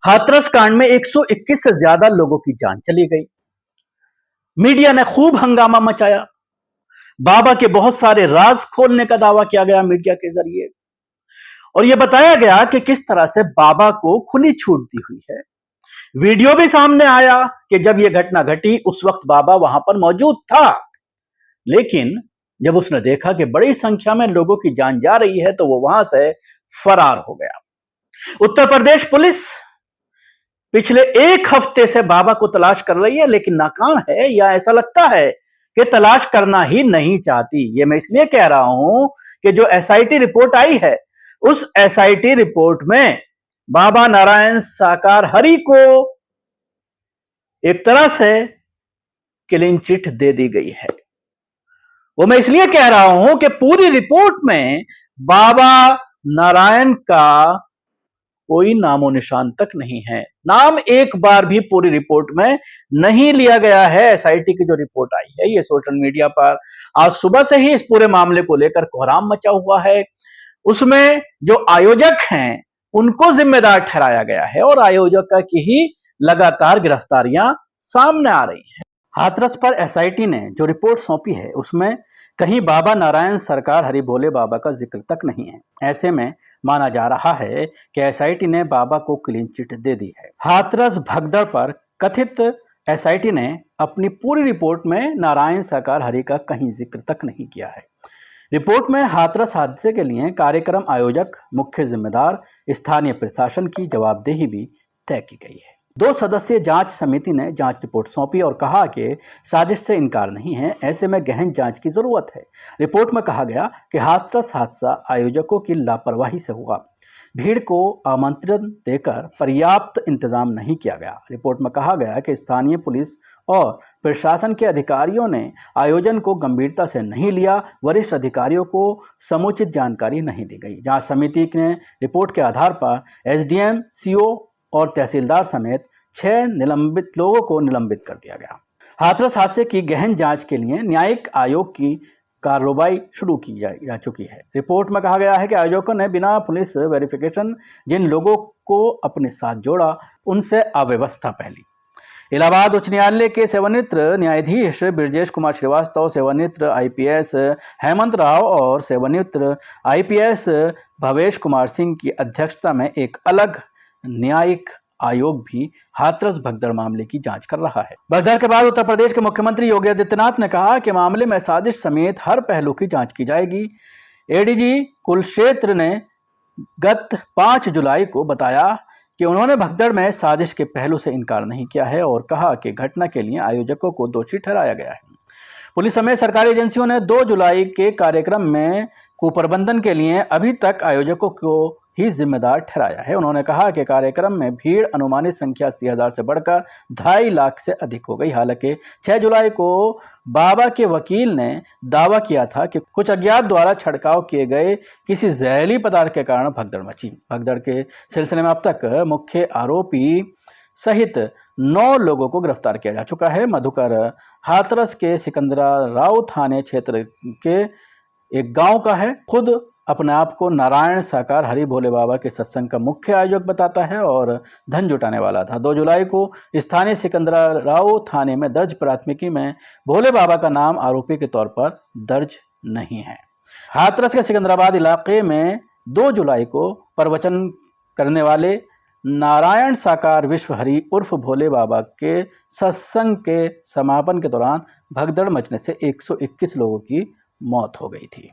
हाथरस कांड में 121 से ज्यादा लोगों की जान चली गई। मीडिया ने खूब हंगामा मचाया। बाबा के बहुत सारे राज खोलने का दावा किया गया मीडिया के जरिए, और यह बताया गया कि किस तरह से बाबा को खुली छूट दी हुई है। वीडियो भी सामने आया कि जब यह घटना घटी उस वक्त बाबा वहां पर मौजूद था, लेकिन जब उसने देखा कि बड़ी संख्या में लोगों की जान जा रही है तो वो वहां से फरार हो गया। उत्तर प्रदेश पुलिस पिछले एक हफ्ते से बाबा को तलाश कर रही है, लेकिन नाकाम है, या ऐसा लगता है कि तलाश करना ही नहीं चाहती। ये मैं इसलिए कह रहा हूं कि जो एसआईटी रिपोर्ट आई है, उस एसआईटी रिपोर्ट में बाबा नारायण साकार हरि को एक तरह से क्लीन चिट दे दी गई है। वो मैं इसलिए कह रहा हूं कि पूरी रिपोर्ट में बाबा नारायण का कोई नामो निशान तक नहीं है। नाम एक बार भी पूरी रिपोर्ट में नहीं लिया गया है। एसआईटी की जो रिपोर्ट आई है, ये सोशल मीडिया पर आज सुबह से ही इस पूरे मामले को लेकर कोहराम मचा हुआ है। उसमें जो आयोजक हैं उनको जिम्मेदार ठहराया गया है, और आयोजक की ही लगातार गिरफ्तारियां सामने आ रही हैं। हाथरस पर एसआईटी ने जो रिपोर्ट सौंपी है उसमें कहीं बाबा नारायण सरकार हरि भोले बाबा का जिक्र तक नहीं है। ऐसे में माना जा रहा है कि एसआईटी ने बाबा को क्लीन चिट दे दी है। हाथरस भगदड़ पर कथित एसआईटी ने अपनी पूरी रिपोर्ट में नारायण सरकार हरि का कहीं जिक्र तक नहीं किया है। रिपोर्ट में हाथरस हादसे के लिए कार्यक्रम आयोजक, मुख्य जिम्मेदार, स्थानीय प्रशासन की जवाबदेही भी तय की गई है। 2 सदस्यीय जांच समिति ने जांच रिपोर्ट सौंपी और कहा कि साजिश से इनकार नहीं है, ऐसे में गहन जांच की जरूरत है। रिपोर्ट में कहा गया कि हाथरस हादसा आयोजकों की लापरवाही से हुआ। भीड़ को आमंत्रण देकर पर्याप्त इंतजाम नहीं किया गया। रिपोर्ट में कहा गया कि स्थानीय पुलिस और प्रशासन के अधिकारियों ने आयोजन को गंभीरता से नहीं लिया। वरिष्ठ अधिकारियों को समुचित जानकारी नहीं दी गई। जांच समिति ने रिपोर्ट के आधार पर एसडीएम, सीओ और तहसीलदार समेत 6 निलंबित लोगों को निलंबित कर दिया गया। हाथरस हादसे की गहन जांच के लिए न्यायिक आयोग की कार्रवाई शुरू की जा चुकी है। रिपोर्ट में कहा गया है कि आयोजकों ने बिना पुलिस वेरिफिकेशन जिन लोगों को अपने साथ जोड़ा, उनसे अव्यवस्था फैली। इलाहाबाद उच्च न्यायालय के सेवानिवृत्त न्यायाधीश ब्रजेश कुमार श्रीवास्तव, सेवानिवृत्त आईपीएस हेमंत राव और सेवानिवृत्त आईपीएस भवेश कुमार सिंह की अध्यक्षता में एक अलग न्यायिक आयोग भी हाथरस भगदड़ मामले की जांच कर रहा है। भगदड़ के बाद उत्तर प्रदेश के मुख्यमंत्री योगी आदित्यनाथ ने कहा कि मामले में साजिश समेत हर पहलू की जांच की जाएगी। एडीजी कुलक्षेत्र ने गत 5 जुलाई को बताया कि उन्होंने भगदड़ में साजिश के पहलू से इनकार नहीं किया है और कहा कि घटना के लिए आयोजकों को दोषी ठहराया गया है। पुलिस समेत सरकारी एजेंसियों ने 2 जुलाई के कार्यक्रम में कुप्रबंधन के लिए अभी तक आयोजकों को ही जिम्मेदार ठहराया है। उन्होंने कहा कि कार्यक्रम में भीड़ अनुमानित संख्या 80,000 से बढ़कर 2.5 लाख से अधिक हो गई। हालांकि 6 जुलाई को बाबा के वकील ने दावा किया था कि कुछ अज्ञात द्वारा छिड़काव किए गए किसी जहरीली पदार्थ के कारण भगदड़ मची। भगदड़ के सिलसिले में अब तक मुख्य आरोपी सहित 9 लोगों को गिरफ्तार किया जा चुका है। मधुकर हाथरस के सिकंदरा राव थाने क्षेत्र के एक गांव का है। खुद अपने आप को नारायण साकार हरि भोले बाबा के सत्संग का मुख्य आयोजक बताता है और धन जुटाने वाला था। 2 जुलाई को स्थानीय सिकंदरा राव थाने में दर्ज प्राथमिकी में भोले बाबा का नाम आरोपी के तौर पर दर्ज नहीं है। हाथरस के सिकंदराबाद इलाके में 2 जुलाई को प्रवचन करने वाले नारायण साकार विश्व हरि उर्फ भोले बाबा के सत्संग के समापन के दौरान भगदड़ मचने से 121 लोगों की मौत हो गई थी।